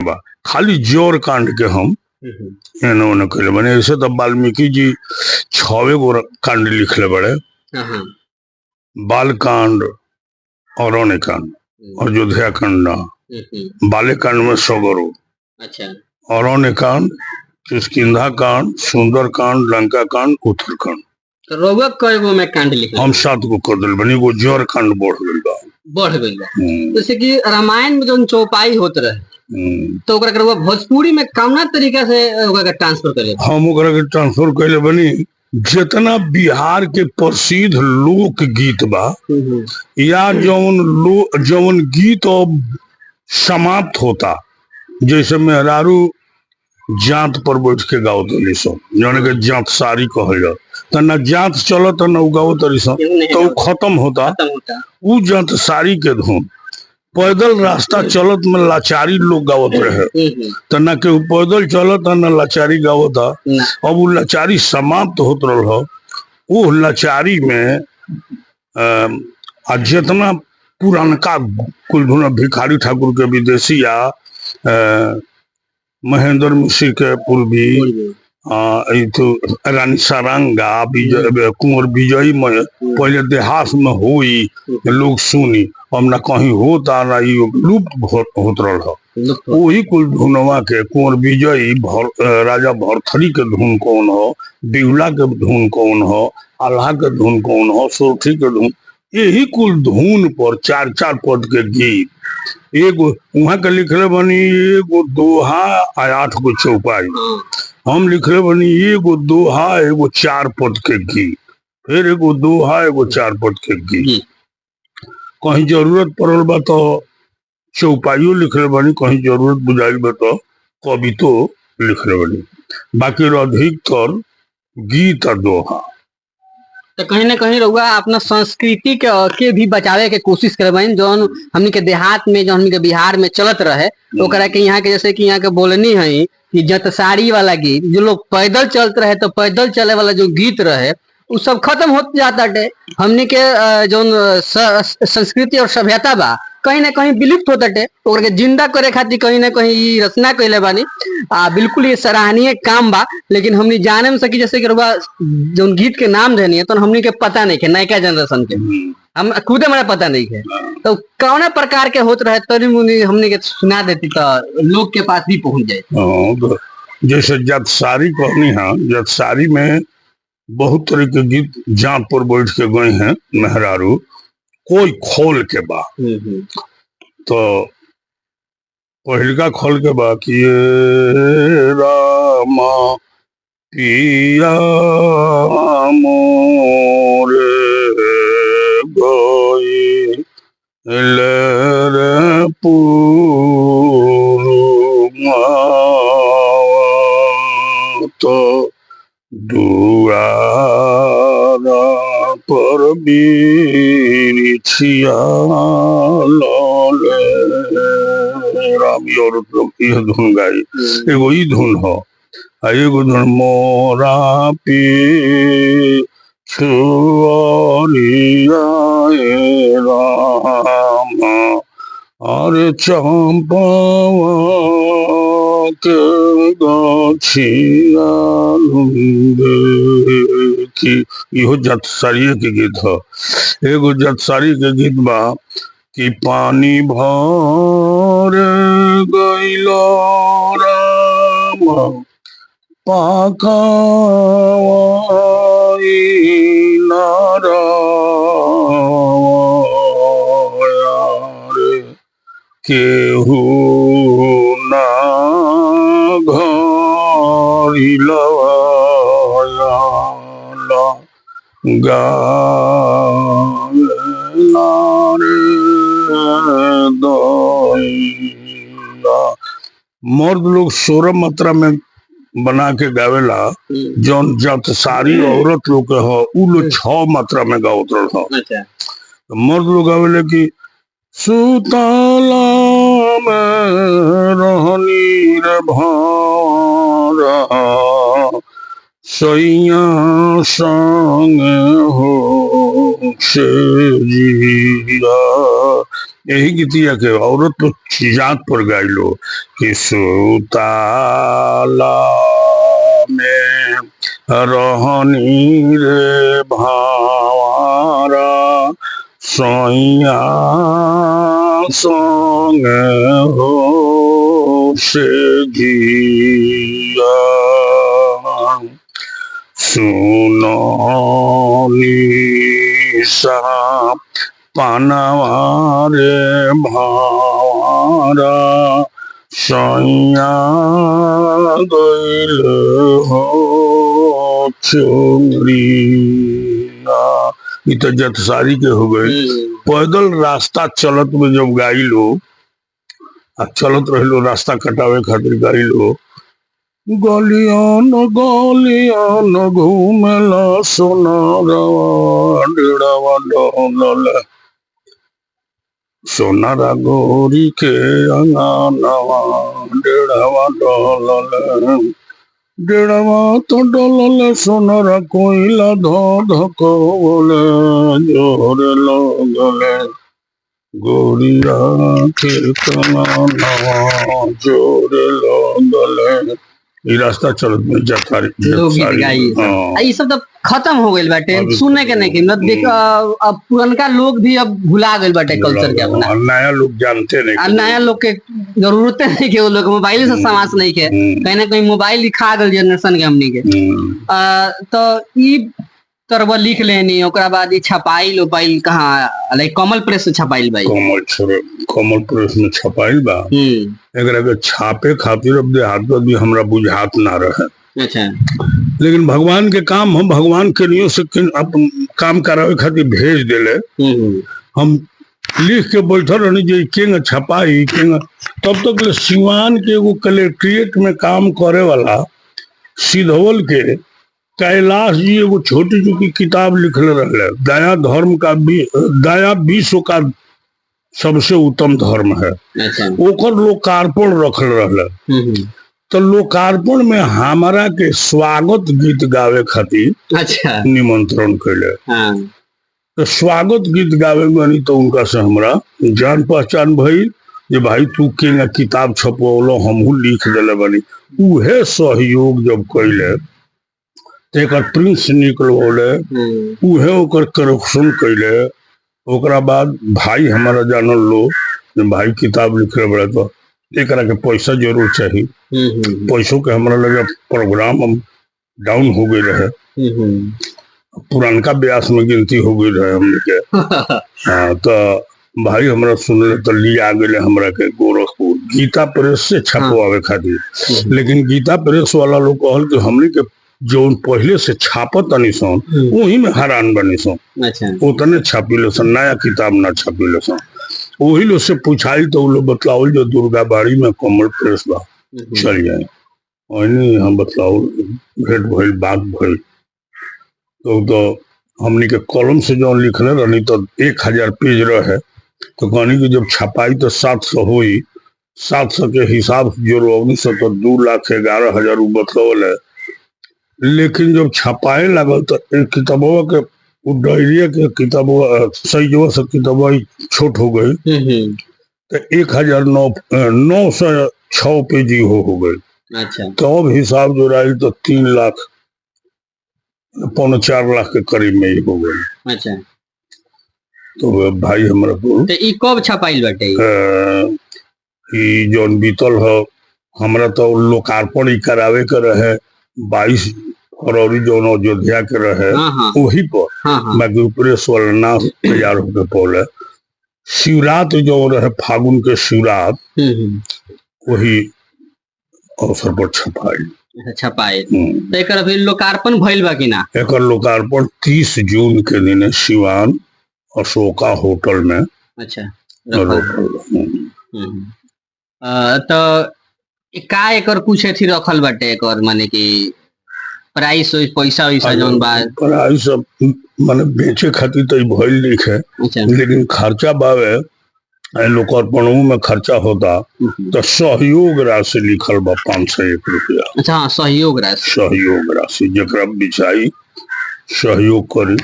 बा खाली जोर कांड के हम एने ओने कैले बने। ऐसे तो वाल्मीकि जी 6 गो कांड लिखले बड़े, बाल कांड, अरण्य कांड, अयोध्या कांड, बाले कांड में 100 गो, अच्छा, अरण्य कांड, किष्किंधा कांड, सुंदर कांड, लंका कांड, उत्तरकांड। तो रउआ कय गो में कांड लिखले? हम 7 गो कर दिल बनी। वो जोर कांड बढ़ गइल बा। जैसे कि रामायण में जो चौपाई होत रहे, तो ओकरा के भोजपुरी में कौना तरीका से ओकरा के ट्रांसफर करे? हम ओकरा के ट्रांसफर कैले बनी। जितना बिहार के प्रसिद्ध लोक गीत बा या जौन गीत अब समाप्त होता, जैसे मेहरारू जात पर बैठ के गाओ तरी सन, जौन के जात सारी कहल जा, त न जात चलत न उगाओ तरी सन, तो खत्म होता। उ जात सारी के धुन पैदल रास्ता चलत में लाचारी लोग गावत रहे, त न के पैदल चलत न लाचारी गावता। अब वो लाचारी समाप्त होत रहा। वो लाचारी में जितना पुरानका कुल धुन भिखारी ठाकुर के विदेशी या महेंद्र मिश्र के पूर्वी, तो रानी सारंगा, कुंवर विजयी में पहले देहात में हुई, लोग सुनी, अब ना कहीं होता ना लुप्त होत रहा। वही कुल धुनवा के कुंवर विजयी राजा भरथरी के धुन कौन हो, बिहुला के धुन कौन हो, आल्हा के धुन कौन हो, सोरठी के धुन, यही कुल धुन पर 4-4 पद के गीत। एगो वहां के लिखले बनी, एगो दोहा 8 गो चौपाई। हम लिखले बनी एगो दोहा, एगो 4 पद के गीत, फिर एगो दोहा, एगो 4 पद के गीत। कहीं जरूरत पड़ल बा तो चौपाइयो लिखले बनी, कहीं जरूरत बुझाइल बा तो कवितो लिखले बनी। बाकी अधिकतर गीत और दोहा। तो कहीं ना कहीं रउआ अपना संस्कृति के भी बचावे के कोशिश करवाइन, जो हमनी के देहात में, जो हमनी के बिहार में चलत रहे, ओकरा के यहाँ के, जैसे कि यहाँ के बोलनी है कि जतसारी वाला गीत, जो लोग पैदल चलते रहे, तो पैदल चले वाला जो गीत रहे वो सब खत्म होत जाता है। हमनी के जो संस्कृति और सभ्यता बा कहीं ना कहीं विलुप्त होता है। ओकरा के जिंदा करे खातिर कहीं ना कहीं रचना कैले बानी। बिल्कुल ये सराहनीय काम बा, लेकिन हमनी जाने में सकी, जैसे कि जो गीत के नाम देनी है तो हमनी के पता नहीं है, नयका जनरेशन के हम खुदे हमारा पता नहीं है, तो कौन प्रकार के होत रहे तरी मुनी हमनी के सुना देती तो लोग के पास भी पहुंच जाए। जैसे जतसारी कहनी है, जतसारी में बहुत तरह के गीत जात पर बैठ के गए हैं मेहरारू, कोई खोल के बा। तो पहिलका खोल के बा कि रामा पिया मोरे गई रे तो दुआरा पर बिछिया राम और यह धुन गाई। एगो ई धुन हो, एगो धुन मोरा पी छुरिया राम अरे चंपावा के गछिया की। इहो जतसारी के गीत हो। एगो जतसारी के गीत बा कि पानी भर गइलो राम पाखा केहू ना घरिला मर्द लोग 16 मात्रा में बना के गावेला, जौन जतसारी औरत लोग के हो उ लोग 6 मात्रा में गावत रहो। तो मर्द लोग गावेले कि सुताला में रहनी रे भारा सैया संग हो से जिया यही गीतिया के औरत तो जात पर गाइलो कि सुताला में रहनी रे भावारा सोइया संग हो से जिया सुनोनी सा पानवारे भावारा सैया गइल हो चोरिया। इ तो जतसारी के हो गई। पैदल रास्ता चलत में जब गाई लो आ चलत रहिलो रास्ता कटावे खातिर गाई लो गलियान गलियान घूमेला सोनारवा डेढ़वा डोलल सोनारा गोरी के अंगनवा डेढ़वा डोलल डेढ़वा तो डोलल सोनारा कोयला धो धको बोले जोरे लगले गोरिया के कंगनवा जोरे लगले। ई रास्ता चलत में जतारी लोकगीत गाई ये सब तो खत्म हो गइल बाटे, सुनने के नहीं मतलब देख अब पुरनका लोग भी अब भुला गइल बाटे कल्चर के अपना। नया लोग जानते नहीं, अब नया लोग के जरूरत नहीं के, वो लोग मोबाइल से समाज नहीं के, कहीं ना कहीं मोबाइल लिखा गल जनरेशन के हमनी के। तो ई तरह लिख लेनी ओकरा बाद छपाइल उपाइल कहाँ लाइक कमल प्रेस से छपाइल भाई कमल प्रेस में छपाइल बा। एकरा के छापे खातिर अब देहात में भी हमरा बुझात ना रहे। अच्छा लेकिन भगवान के काम हम भगवान के नियो से काम करावे खातिर भेज देले। हम लिख के बैठल रहनी जे केंग छपाई केंग। तब तक ले सिवान के एगो कलेक्ट्रेट में काम करे वाला सिधवल के कैलाश जी एगो छोटी चुकी किताब लिखले रहे दया धर्म का दया विश्व का सबसे उत्तम धर्म है। ओकर लोकार्पण रखल रहे। तो लोकार्पण में हमारा के स्वागत गीत गावे खातिर अच्छा निमंत्रण कैले। तो स्वागत गीत गावे गनी तो उनका से हमरा जान पहचान भई जे भाई तू के किताब छपवलो हमहू लिख देले बनी। उहे सहयोग जब कैले एक प्रिंस निकलवले उहे ओकर करेक्शन कैले। ओकरा बाद भाई हमारा जानल लो भाई किताब लिखे बड़े तो एकरा के पैसा जरूर चाहिए। पैसों के हमारा लगे प्रोग्राम हम डाउन हो गए रहे। पुरानका ब्यास में गिनती हो गई रहे हमने के। हाँ तो भाई हमरा सुनले तो लिया गए हमरा के गोरखपुर गीता प्रेस से छपवावे खातिर। लेकिन गीता प्रेस वाला लोग कहल कि हमने के जो पहले से छापत तनी सन वही में हैरान बनी सन। उतने छापिले सन, नया किताब ना छापिले सन। वही लोग से पूछाई तो लोग बतलाओ जो दुर्गा बाड़ी में कमल प्रेस बा चल जाए वही हम बतलाओ भेंट भइल बात भइल। तो हमनी के कलम से जो लिखले रहनी तो 1000 पेज रहे। तो कहनी कि जब छपाई तो 700 हुई 700 के हिसाब जोड़वनी से तो 2,11,000 बतलवल है। लेकिन जब छपाए लगल तो किताबों के डायरिया के किताबों सही से किताबों छोट हो गई तो 1906 पेज हो गई। अच्छा तो अब हिसाब जो रही तो 3 लाख पौने 4 लाख के करीब में ही हो गई। अच्छा तो भाई हमारा बोल तो ई कब छपाइल बाटे ई जोन बीतल हो हमरा तो लोकार्पण ही करावे के रहे 22 फरवरी जो अयोध्या के रहे वही पर बाकी प्रेस वाला ना तैयार होके पौले। शिवरात जो रहे फागुन के शिवरात वही अवसर पर छपाई। तो एक फिर लोकार्पण भइल बा कि ना? एक लोकार्पण 30 जून के दिन सिवान अशोका होटल में। अच्छा तो का एकर कुछ अथी रखल बाटे एकर माने कि प्राइस पैसा वैसा जौन बा प्राइस माने बेचे खातिर तो भइल लिखे। लेकिन खर्चा बावे लोकार्पणों में खर्चा होता तो सहयोग राशि लिखल बा 501 रुपया। अच्छा हाँ सहयोग राशि जकरा बिछाई सहयोग करी।